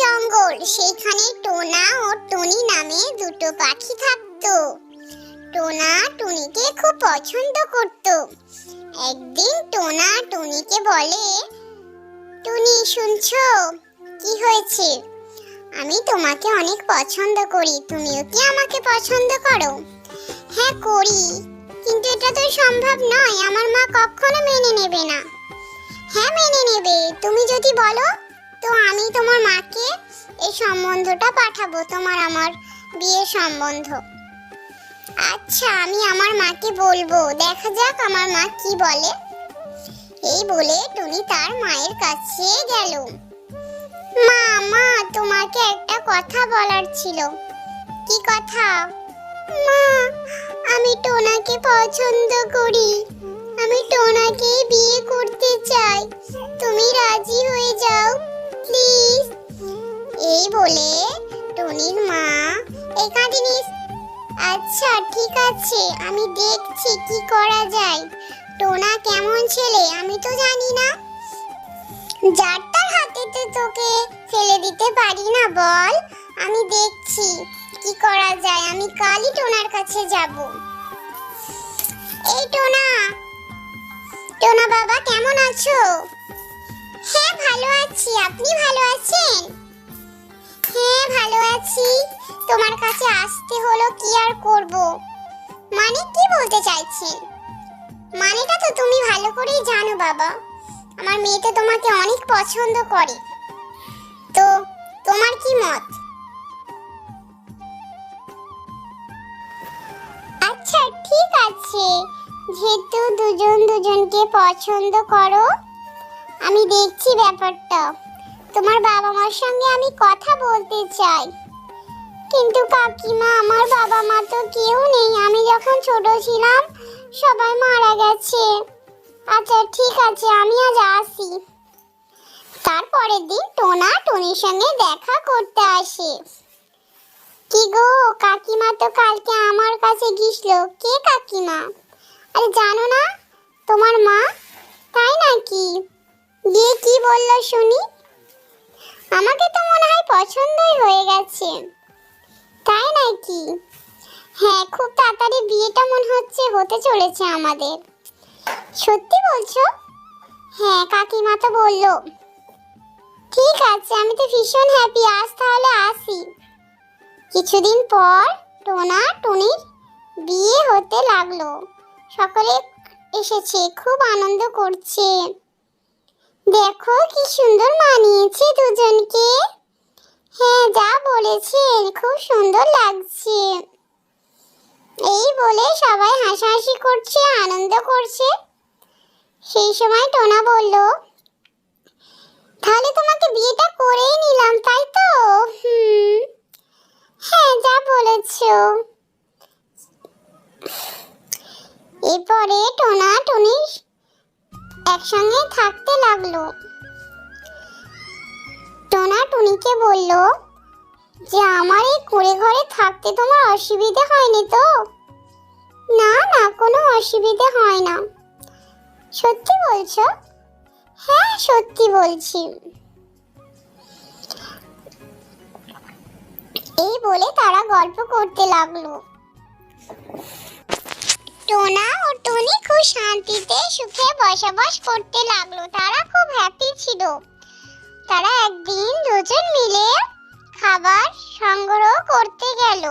জঙ্গল, সেখানে টোনা ও টুনি নামে দুটো পাখি থাকতো। টোনা টুনিকে খুব পছন্দ করত। একদিন টোনা টুনিকে বলে, টুনি শুনছো? কি হয়েছে? আমি তোমাকে অনেক পছন্দ করি, তুমিও কি আমাকে পছন্দ করো? হ্যাঁ করি, কিন্তু এটা তো সম্ভব নয়, আমার মা কখনো মেনে নেবে না। হ্যাঁ মেনে নেবে, তুমি যদি বলো তো আমি তোমার মাকে এই সম্বন্ধটা পাঠাবো, তোমার আমার বিয়ের সম্বন্ধ। আচ্ছা, আমি আমার মাকে বলবো, দেখা যাক আমার মা কি বলে। এই বলে টুনি তার মায়ের কাছে গেল। মা, মা, তোমাকে একটা কথা বলার ছিল। কি কথা? মা, আমি টোনাকে পছন্দ করি, আমি টোনাকে বিয়ে করতে চাই, তুমি রাজি হয়ে যাও প্লিজ। এই বলে টুনির মা এখানে আচ্ছা ঠিক আছে, আমি দেখছি কি করা যায়। টোনা কেমন ছেলে আমি তো জানি না, যার তার হাতে তো তোকে ফেলে দিতে পারি না, বল। আমি দেখছি কি করা যায়, আমি কালই টোনার কাছে যাব। এই টোনা, টোনা বাবা কেমন আছো? হ্যাঁ ভালো আছি, আপনি ভালো আছেন? হ্যাঁ ভালো আছি। তোমার কাছে আসতে হলো, কি আর করব। মানে কি বলতে চাইছেন? মানেটা তো তুমি ভালো করেই জানো বাবা, আমার মেয়ে তো তোমাকে অনেক পছন্দ করে। তো তোমার কি মত? আচ্ছা ঠিক আছে, যেহেতু দুজন দুজনকে পছন্দ করো, আমি দেখছি ব্যাপারটা। তোমার বাবা মার সঙ্গে আমি কথা বলতে চাই। কিন্তু কাকিমা, আমার বাবা মা তো কেউ নেই, আমি যখন ছোট ছিলাম সবাই মারা গেছে। আচ্ছা ঠিক আছে, আমি আজ আসি। তারপরের দিন টোনা টুনির সঙ্গে দেখা করতে আসে। কি গো, কাকিমা তো কালকে আমার কাছে গিয়েছিল। কে কাকিমা? আরে জানো না, তোমার মা। তাই নাকি? দিয়ে কি বললো শুনি? আমাকে তো মনে হয় পছন্দই হয়ে গেছে। তাই নাকি? হ্যাঁ, খুব তাড়াতাড়ি বিয়েটা মনে হচ্ছে হতে চলেছে আমাদের। সত্যি বলছো? হ্যাঁ, কাকিমা তো বললো। ঠিক আছে, আমি তো ভীষণ হ্যাপি, আজ তাহলে আসি। কিছুদিন পর টোনা টুনির বিয়ে হতে লাগলো। সকলে এসেছে, খুব আনন্দ করছে। দেখো কি সুন্দর মানিয়েছে দুজনকে। হ্যাঁ যা বলেছেন, খুব সুন্দর লাগছে। এই বলে সবাই হাসাহাসি করছে, আনন্দ করছে। সেই সময় টোনা বলল, তাহলে তোমাকে বিয়েটা করেই নিলাম, তাই তো? হ্যাঁ যা বলেছো। এরপরে টোনা টুনি একসঙ্গে থাকতে লাগলো। টোনা টুনিকে বলল যে আমার এই কুঁড়ে ঘরে থাকতে তোমার অসুবিধে হয়নি তো? না না, কোনো অসুবিধে হয় না। সত্যি বলছো? হ্যাঁ সত্যি বলছি। এই বলে তারা গল্প করতে লাগলো। টোনা ও টুনি খুব শান্তিতে সুখে বসবাস করতে লাগলো, তারা খুব হ্যাপি ছিল। তারা একদিন দুজন মিলে খাবার সংগ্রহ করতে গেল।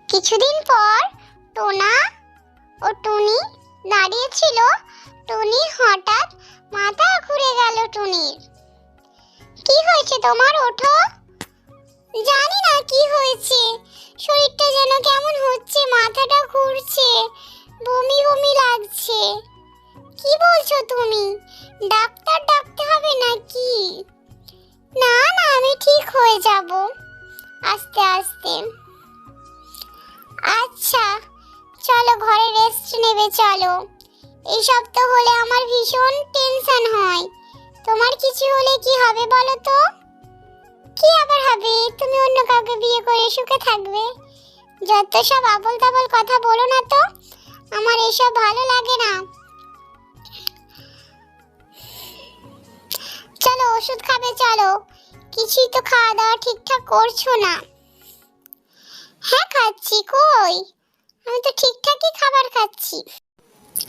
কিছুদিন পর টোনা ও টুনি দাঁড়িয়ে ছিল। টুনি হঠাৎ মাথা ঘুরে গেল টুনির। কি হয়েছে তোমার, ওঠো। জানি না কি হয়েছে, শরীরটা যেন কেমন হচ্ছে, মাথাটা ঘুরছে, বমি বমি লাগছে। কি বলছো তুমি? ডাক্তার ডাকতে হবে নাকি? না না, আমি ঠিক হয়ে যাব আস্তে আস্তে। আচ্ছা চলো ঘরে রেস্ট নেবে, চলো। এইসব তো হলে আমার ভীষণ টেনশন হয়। তোমার কিছু হলে কি হবে বলো তো? কি আবার হবে, তুমি অন্য কাউকে বিয়ে করে সুখে থাকবে। যত সব আবল তাবল কথা বলো না তো, আমার এসব ভালো লাগে না। চলো ওষুধ খাবে, চলো। কিছুই তো খাওয়া দাওয়া ঠিকঠাক করছো না। হ্যাঁ খাচ্ছি, কই আমি তো ঠিকঠাকই খাবার খাচ্ছি।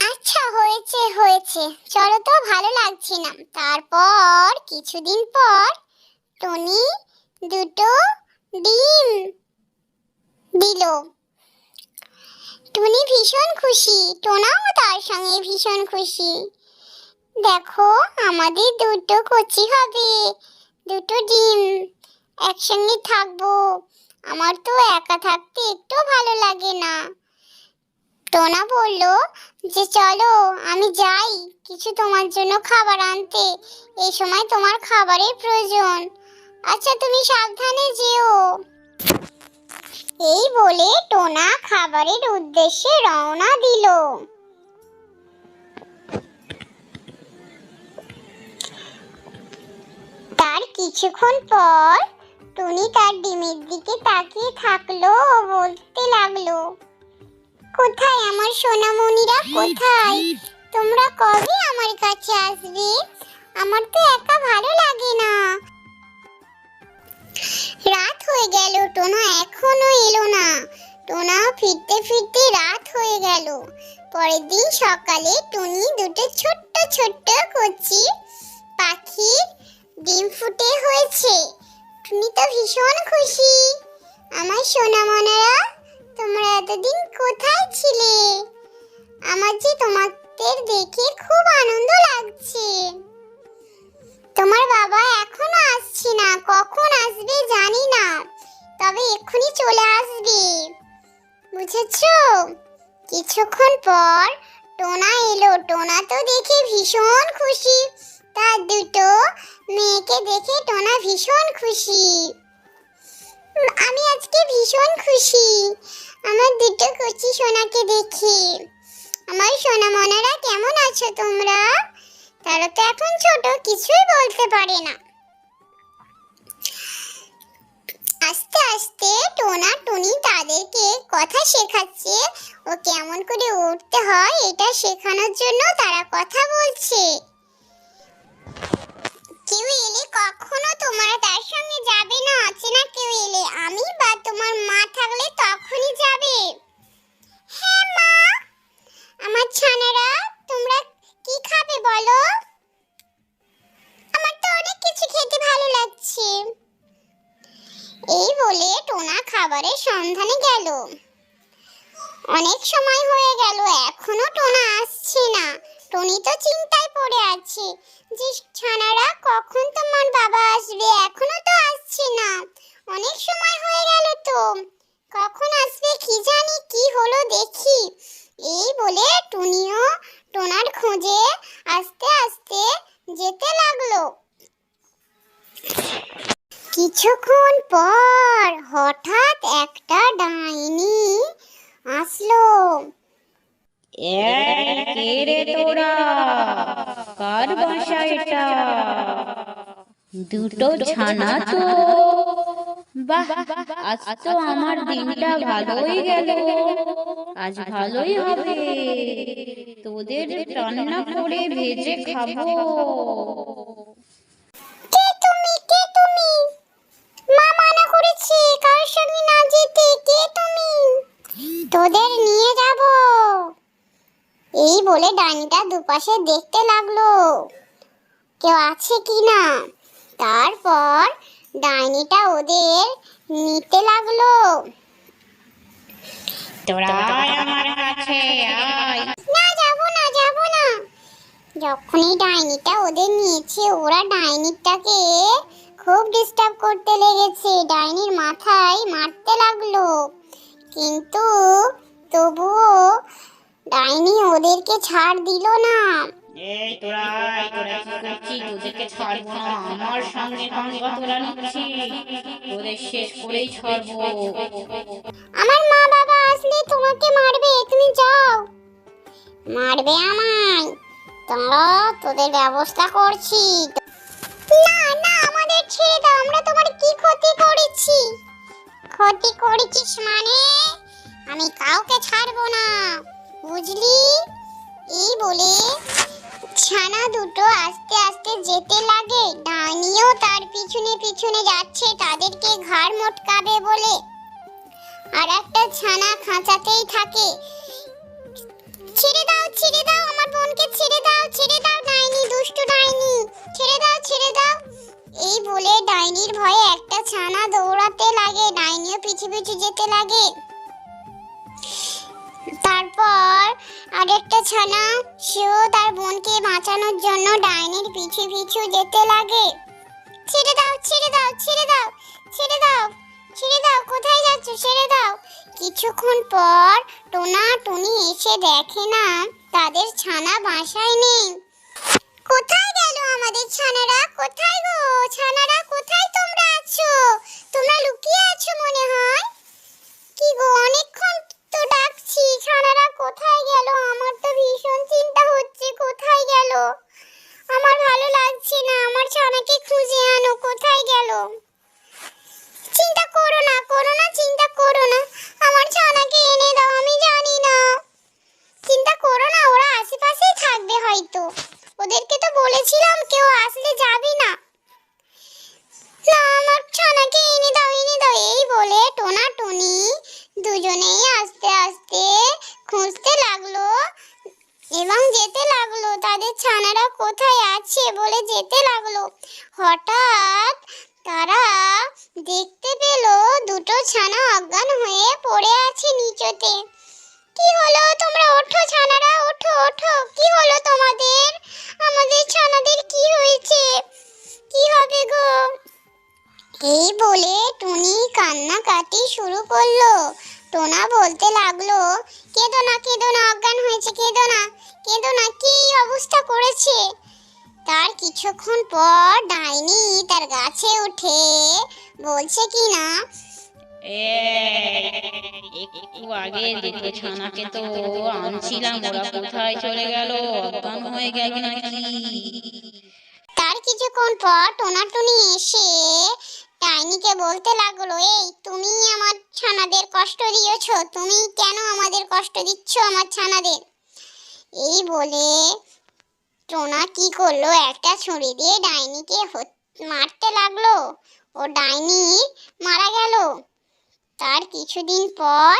আচ্ছা হয়েছে হয়েছে, চলো তো, ভালো লাগছে না। তারপর কিছুদিন পর টনি দুটো ডিম দিল। টুনি ভীষণ খুশি, টোনাও তার সঙ্গে ভীষণ খুশি। দেখো আমাদের দুটো কচি হবে, দুটো ডিম একসঙ্গে থাকবো। আমার তো একা থাকতে একটু ভালো লাগে না। টোনা বলল যে চলো আমি যাই কিছু তোমার জন্য খাবার আনতে, এই সময় তোমার খাবারের প্রয়োজন। আচ্ছা তুমি সাবধানে যেও। এই বলে টোনা খাবারের উদ্দেশ্যে রওনা দিল। তার কিছুক্ষণ পর টুনি তার ডিমের দিকে তাকিয়ে থাকলো ও বলতে লাগলো, কোথায় আমার সোনামণিরা, কোথায় তোমরা, কবে আমার কাছে আসবে? আমার তো একা ভালো লাগে না। রাত হয়ে গেল, টোনা এখনো এলো না। টোনা ফিরতে ফিরতে রাত হয়ে গেল। পরের দিন সকালে টুনি দুটো ছোট্ট ছোট্ট কচি পাখির ডিম ফুটে হয়েছে। টুনি তো ভীষণ খুশি। আমার সোনামণিরা, তোমরা এতদিন কোথায় ছিলে? আমার যে তোমাদের দেখে খুব আনন্দ লাগছে। তোমার বাবা এখনো আসছে না, কখন আসবে জানি না, তবে এক্ষুনি চলে আসবে, বুঝেছো? কিছুক্ষণ পর টোনা এলো। টোনা তো দেখে ভীষণ খুশি, তার দুটো মেয়েকে দেখে টোনা ভীষণ খুশি। আমি আজকে ভীষণ খুশি আমার দুটো কচি সোনাকে দেখে। আমার সোনামণিরা কেমন আছো তোমরা? তারা তো এখন ছোট, কিছুই বলতে পারে না। আস্তে আস্তে টোনা টুনি তাদেরকে কথা শেখাচ্ছে ও কেমন করে উঠতে হয় এটা শেখানোর জন্য তারা কথা বলছে। কেউ এলে কখনো তোমরা তার সঙ্গে যাবে না, অচেনা কেউ এলে আমি বা তোমার মা থাকলে তখনই যাবে। হ্যাঁ মা, আমার ছানারা তোমরা কি খাবে বলো? আমার তো অনেক কিছু খেতে ভালো লাগছে। এই বলে টোনা খাবারের সন্ধানে গেল। অনেক সময় হয়ে গেল, এখনো টোনা আসছে না। টনি তো চিন্তায় পড়ে আছে যে ছানারা কখন তোমার বাবা আসবে, এখনো তো আসছে না, অনেক সময় হয়ে গেল, তো কখন আসবে কি জানি, কি হলো দেখি। এই বলে টুনিও টোনার খোঁজে আস্তে আস্তে যেতে লাগলো। কিছুক্ষণ পর হঠাৎ একটা ডাইনি আসলো। কে রে তোরা, কার বাসা এটা? দুটো ছানা তো, বাহ, আজ তো আমার দিনটা ভালোই গেল, আজ ভালোই হবে, তোদের রান্না করে ভেজে খাবো। কে তুমি, কে তুমি? মা মানা করেছে কারোর সঙ্গে না যেতে, কে তুমি? তোদের নিয়ে যাব। এই বলে ডাইনিটা দুপাশে দেখতে লাগলো কেউ আছে কিনা। তারপর ডাইনিটা ওদের নিতে লাগলো। তোরা আমার কাছে আয়। না যাব না, যাব না। যখনই ডাইনিটা ওদের নিয়েছে, ওরা ডাইনিটাকে খুব ডিস্টার্ব করতে লেগেছে, ডাইনির মাথায় মারতে লাগলো। কিন্তু তবুও ডাইনি ওদেরকে ছাড় দিল না। এই তোরা কি করছিস? তোদেরকে ছাড়বো না, আমার সঙ্গে পাঙ্গা তোরা নিচ্ছিস, তোদের শেষ করেই ছাড়বো। আমার মা বাবা আসলে তোমাকে মারবে, তুমি যাও। মারবে আমায়? তোমরা তোদের ব্যবস্থা করছি। না না, আমাদের ছেড়ে দাও, আমরা তোমার কি ক্ষতি করেছি? ক্ষতি করেছিস মানে? আমি কাউকে ছাড়বো না, বুঝলি? এই বলে ছানা দুটো আস্তে আস্তে যেতে লাগে, ডাইনিও তার পিছনে পিছনে যাচ্ছে তাদেরকে ঘাড় মটকাবে বলে। আর একটা ছানা খাঁচাতেই থাকে। ছেড়ে দাও আমার বোনকে, ছেড়ে দাও ডাইনি, দুষ্টু ডাইনি, ছেড়ে দাও। এই বলে ডাইনির ভয়ে একটা ছানা দৌড়াতে লাগে, ডাইনিও পিছু পিছু যেতে লাগে। তারপর আরেকটা ছানা, সেও তার বোনকে বাঁচানোর জন্য ডাইনির পিছু পিছু যেতে লাগে। ছেড়ে দাও, কোথায় যাচ্ছ, ছেড়ে দাও। কিছুক্ষণ পর টোনা টুনি এসে দেখে না তাদের ছানা বাসায় নেই। কোথায় গেল আমাদের ছানারা? কোথায় গো ছানারা, কোথায় তোমরা আছো? তোমরা লুকিয়ে আছো মনে হয়। কি গো, অনেকক্ষণ তো ডাকছি, ছানারা কোথায় গেল? আমার তো ভীষণ চিন্তা হচ্ছে, কোথায় গেল? আমার ভালো লাগছে না, আমার ছানাকে খুঁজে আনো, কোথায় গেল? চিন্তা করো না, আমার ছানাকে এনে দাও, আমি জানি না। চিন্তা করো না, ওরা আশেপাশেই থাকবে হয়তো। ওদেরকে তো বলেছিলাম কেউ আসলে যাবি না। আমার ছানাকে এনে দাও। এই বলে টোনা টুনি দুজনেই আস্তে আস্তে খুঁজতে লাগলো এবং যেতে লাগলো, তাদের ছানারা কোথায় আছে বলে যেতে লাগলো। হঠাৎ তারা দেখতে পেল দুটো ছানা অজ্ঞান হয়ে পড়ে আছে নিচেতে। কি হলো? তোমরা ওঠো ছানারা, ওঠো। কি হলো তোমাদের? আমাদের ছানাদের কি হয়েছে? কি হবে গো? এই বলে টুনি কান্নাকাটি শুরু করলো। টোনা বলতে লাগলো, কেঁদো না, অজ্ঞান হয়েছে, কেঁদো না, কি অবস্থা করেছে। তার কিছুক্ষণ পর ডাইনি তার গাছে উঠে বলছে কি না, একটু আগে দুটো ছানাকে তো আনছিলাম, ওরা কোথায় চলে গেল? অজ্ঞান হয়ে গেল নাকি? তার কিছুক্ষণ পর টোনাটুনি এসে ডাইনিকে বলতে লাগলো, এই তুমি আমার ছানাদের কষ্ট দিয়েছো, তুমি কেন আমাদের কষ্ট দিচ্ছ আমার ছানাদের? এই বলে টোনা কি করলো, একটা ছুরি দিয়ে ডাইনিকে মারতে লাগলো। ও ডাইনি মারা গেল। তার কিছুদিন পর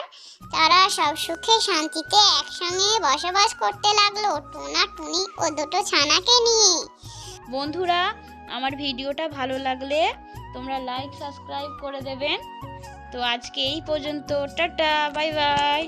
তারা সব সুখে শান্তিতে একসঙ্গে বসবাস করতে লাগলো, টোনা টুনি ও দুটো ছানাকে নিয়ে। বন্ধুরা, আমার ভিডিওটা ভালো লাগলে তোমরা লাইক সাবস্ক্রাইব করে দেবেন। তো আজকে এই পর্যন্ত, টাটা, বাই বাই।